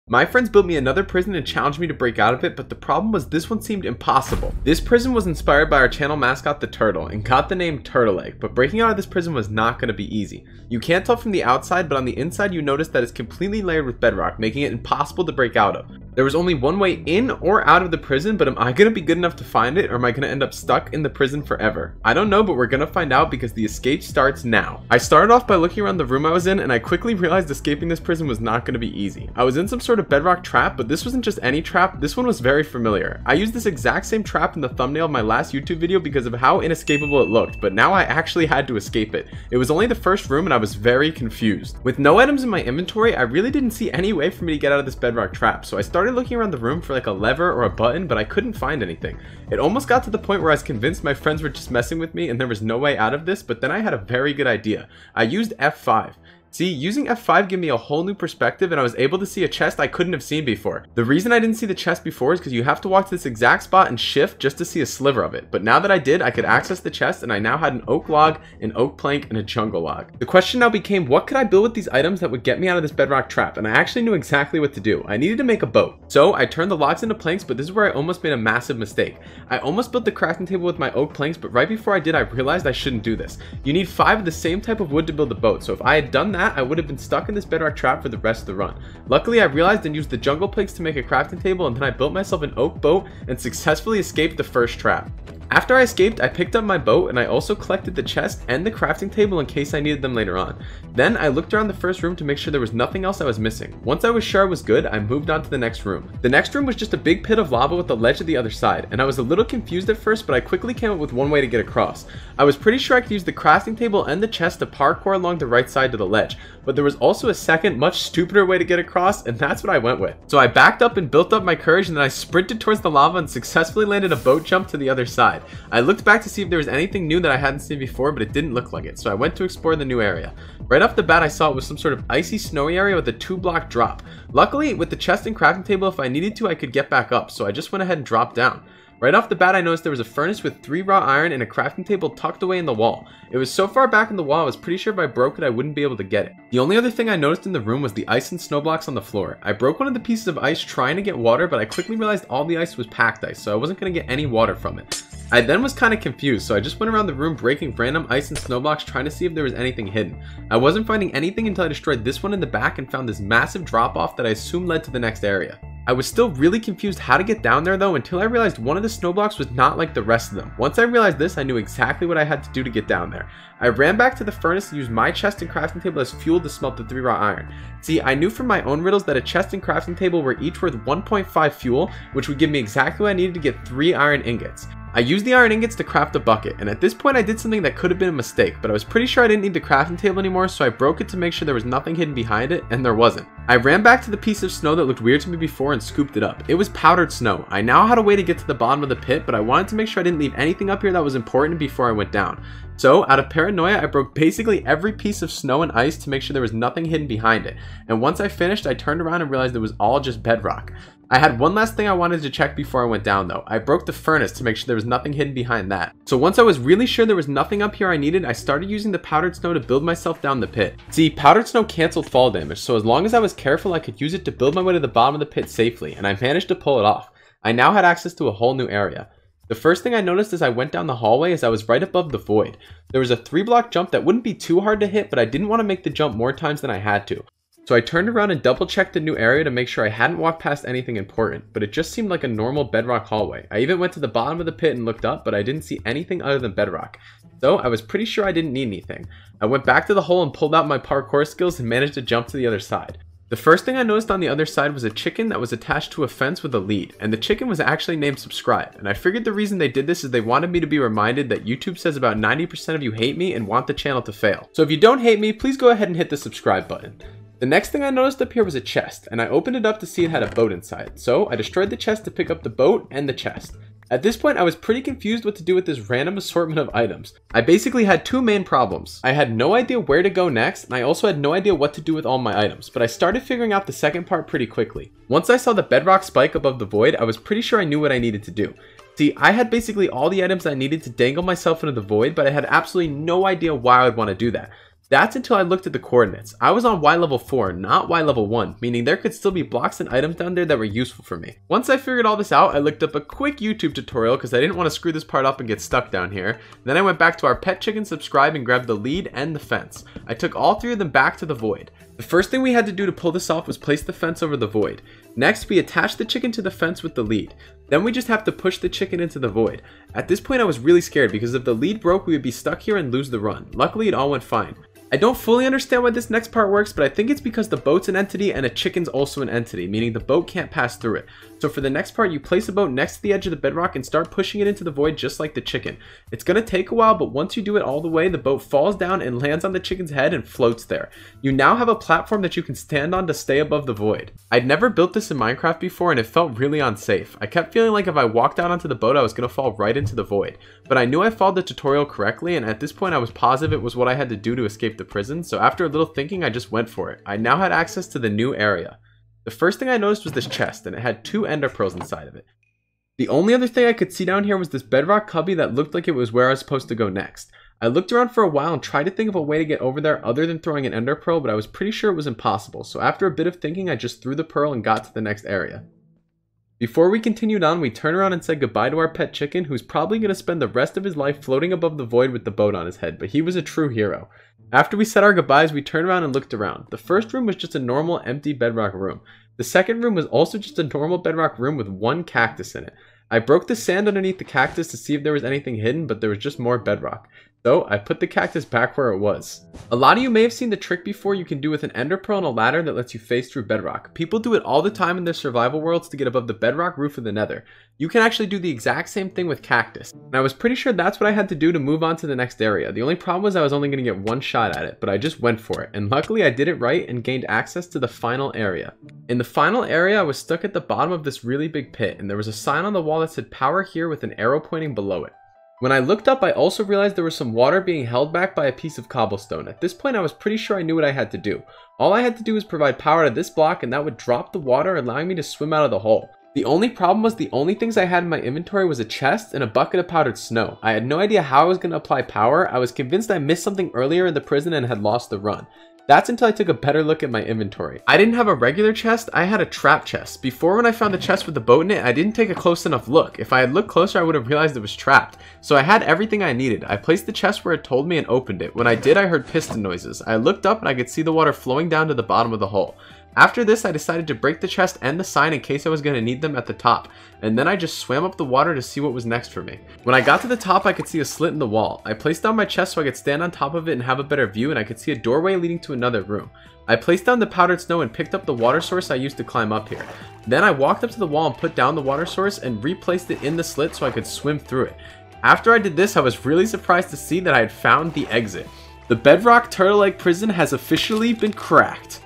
My friends built me another prison and challenged me to break out of it, but the problem was this one seemed impossible. This prison was inspired by our channel mascot the turtle and got the name Turtle Egg, but breaking out of this prison was not going to be easy. You can't tell from the outside, but on the inside you notice that it's completely layered with bedrock, making it impossible to break out of. There was only one way in or out of the prison, but am I going to be good enough to find it, or am I going to end up stuck in the prison forever? I don't know, but we're going to find out because the escape starts now. I started off by looking around the room I was in, and I quickly realized escaping this prison was not going to be easy. I was in some sort of bedrock trap, but this wasn't just any trap. This one was very familiar. I used this exact same trap in the thumbnail of my last YouTube video because of how inescapable it looked, but now I actually had to escape it. It was only the first room and I was very confused. With no items in my inventory, I really didn't see any way for me to get out of this bedrock trap, so I started looking around the room for like a lever or a button, but I couldn't find anything. It almost got to the point where I was convinced my friends were just messing with me and there was no way out of this, but then I had a very good idea. I used F5. See, using F5 gave me a whole new perspective and I was able to see a chest I couldn't have seen before. The reason I didn't see the chest before is because you have to walk to this exact spot and shift just to see a sliver of it. But now that I did, I could access the chest and I now had an oak log, an oak plank, and a jungle log. The question now became, what could I build with these items that would get me out of this bedrock trap? And I actually knew exactly what to do. I needed to make a boat. So I turned the logs into planks, but this is where I almost made a massive mistake. I almost built the crafting table with my oak planks, but right before I did, I realized I shouldn't do this. You need 5 of the same type of wood to build a boat. So if I had done that, I would have been stuck in this bedrock trap for the rest of the run. Luckily, I realized and used the jungle planks to make a crafting table, and then I built myself an oak boat and successfully escaped the first trap. After I escaped, I picked up my boat and I also collected the chest and the crafting table in case I needed them later on. Then I looked around the first room to make sure there was nothing else I was missing. Once I was sure I was good, I moved on to the next room. The next room was just a big pit of lava with a ledge at the other side, and I was a little confused at first, but I quickly came up with one way to get across. I was pretty sure I could use the crafting table and the chest to parkour along the right side to the ledge, but there was also a second, much stupider way to get across, and that's what I went with. So I backed up and built up my courage, and then I sprinted towards the lava and successfully landed a boat jump to the other side. I looked back to see if there was anything new that I hadn't seen before, but it didn't look like it, so I went to explore the new area. Right off the bat, I saw it was some sort of icy snowy area with a 2-block drop. Luckily, with the chest and crafting table, if I needed to, I could get back up, so I just went ahead and dropped down. Right off the bat, I noticed there was a furnace with 3 raw iron and a crafting table tucked away in the wall. It was so far back in the wall, I was pretty sure if I broke it, I wouldn't be able to get it. The only other thing I noticed in the room was the ice and snow blocks on the floor. I broke one of the pieces of ice trying to get water, but I quickly realized all the ice was packed ice, so I wasn't going to get any water from it. I then was kind of confused, so I just went around the room breaking random ice and snow blocks trying to see if there was anything hidden. I wasn't finding anything until I destroyed this one in the back and found this massive drop off that I assumed led to the next area. I was still really confused how to get down there though until I realized one of the snow blocks was not like the rest of them. Once I realized this, I knew exactly what I had to do to get down there. I ran back to the furnace and used my chest and crafting table as fuel to smelt the 3 raw iron. See, I knew from my own riddles that a chest and crafting table were each worth 1.5 fuel, which would give me exactly what I needed to get 3 iron ingots. I used the iron ingots to craft a bucket, and at this point I did something that could have been a mistake, but I was pretty sure I didn't need the crafting table anymore, so I broke it to make sure there was nothing hidden behind it, and there wasn't. I ran back to the piece of snow that looked weird to me before and scooped it up. It was powdered snow. I now had a way to get to the bottom of the pit, but I wanted to make sure I didn't leave anything up here that was important before I went down. So, out of paranoia, I broke basically every piece of snow and ice to make sure there was nothing hidden behind it. And once I finished, I turned around and realized it was all just bedrock. I had one last thing I wanted to check before I went down though. I broke the furnace to make sure there was nothing hidden behind that. So once I was really sure there was nothing up here I needed, I started using the powdered snow to build myself down the pit. See, powdered snow canceled fall damage, so as long as I was careful, I could use it to build my way to the bottom of the pit safely, and I managed to pull it off. I now had access to a whole new area. The first thing I noticed as I went down the hallway is I was right above the void. There was a 3-block jump that wouldn't be too hard to hit, but I didn't want to make the jump more times than I had to. So I turned around and double checked the new area to make sure I hadn't walked past anything important, but it just seemed like a normal bedrock hallway. I even went to the bottom of the pit and looked up, but I didn't see anything other than bedrock. So I was pretty sure I didn't need anything. I went back to the hole and pulled out my parkour skills and managed to jump to the other side. The first thing I noticed on the other side was a chicken that was attached to a fence with a lead, and the chicken was actually named Subscribe, and I figured the reason they did this is they wanted me to be reminded that YouTube says about 90% of you hate me and want the channel to fail. So if you don't hate me, please go ahead and hit the subscribe button. The next thing I noticed up here was a chest, and I opened it up to see it had a boat inside, so I destroyed the chest to pick up the boat and the chest. At this point, I was pretty confused what to do with this random assortment of items. I basically had 2 main problems. I had no idea where to go next, and I also had no idea what to do with all my items, but I started figuring out the second part pretty quickly. Once I saw the bedrock spike above the void, I was pretty sure I knew what I needed to do. See, I had basically all the items I needed to dangle myself into the void, but I had absolutely no idea why I would want to do that. That's until I looked at the coordinates. I was on Y level 4, not Y level 1, meaning there could still be blocks and items down there that were useful for me. Once I figured all this out, I looked up a quick YouTube tutorial because I didn't want to screw this part up and get stuck down here. Then I went back to our pet chicken subscribe and grabbed the lead and the fence. I took all three of them back to the void. The first thing we had to do to pull this off was place the fence over the void. Next, we attached the chicken to the fence with the lead. Then we just have to push the chicken into the void. At this point I was really scared because if the lead broke we would be stuck here and lose the run. Luckily it all went fine. I don't fully understand why this next part works, but I think it's because the boat's an entity and a chicken's also an entity, meaning the boat can't pass through it. So for the next part, you place a boat next to the edge of the bedrock and start pushing it into the void just like the chicken. It's going to take a while, but once you do it all the way, the boat falls down and lands on the chicken's head and floats there. You now have a platform that you can stand on to stay above the void. I'd never built this in Minecraft before and it felt really unsafe. I kept feeling like if I walked out onto the boat, I was going to fall right into the void. But I knew I followed the tutorial correctly, and at this point I was positive it was what I had to do to escape the prison, so after a little thinking I just went for it. I now had access to the new area. The first thing I noticed was this chest, and it had 2 ender pearls inside of it. The only other thing I could see down here was this bedrock cubby that looked like it was where I was supposed to go next. I looked around for a while and tried to think of a way to get over there other than throwing an ender pearl, but I was pretty sure it was impossible, so after a bit of thinking I just threw the pearl and got to the next area. Before we continued on, we turned around and said goodbye to our pet chicken, who's probably going to spend the rest of his life floating above the void with the boat on his head, but he was a true hero. After we said our goodbyes, we turned around and looked around. The first room was just a normal empty bedrock room. The second room was also just a normal bedrock room with 1 cactus in it. I broke the sand underneath the cactus to see if there was anything hidden, but there was just more bedrock. So I put the cactus back where it was. A lot of you may have seen the trick before you can do with an ender pearl and a ladder that lets you face through bedrock. People do it all the time in their survival worlds to get above the bedrock roof of the nether. You can actually do the exact same thing with cactus. And I was pretty sure that's what I had to do to move on to the next area. The only problem was I was only going to get 1 shot at it, but I just went for it. And luckily I did it right and gained access to the final area. In the final area I was stuck at the bottom of this really big pit, and there was a sign on the wall that said power here with an arrow pointing below it. When I looked up, I also realized there was some water being held back by a piece of cobblestone. At this point, I was pretty sure I knew what I had to do. All I had to do was provide power to this block, and that would drop the water, allowing me to swim out of the hole. The only problem was the only things I had in my inventory was a chest and a bucket of powdered snow. I had no idea how I was going to apply power. I was convinced I missed something earlier in the prison and had lost the run. That's until I took a better look at my inventory. I didn't have a regular chest, I had a trap chest. Before, when I found the chest with the boat in it, I didn't take a close enough look. If I had looked closer, I would have realized it was trapped. So I had everything I needed. I placed the chest where it told me and opened it. When I did, I heard piston noises. I looked up and I could see the water flowing down to the bottom of the hole. After this, I decided to break the chest and the sign in case I was going to need them at the top, and then I just swam up the water to see what was next for me. When I got to the top, I could see a slit in the wall. I placed down my chest so I could stand on top of it and have a better view, and I could see a doorway leading to another room. I placed down the powdered snow and picked up the water source I used to climb up here. Then I walked up to the wall and put down the water source and replaced it in the slit so I could swim through it. After I did this, I was really surprised to see that I had found the exit. The bedrock turtle egg prison has officially been cracked.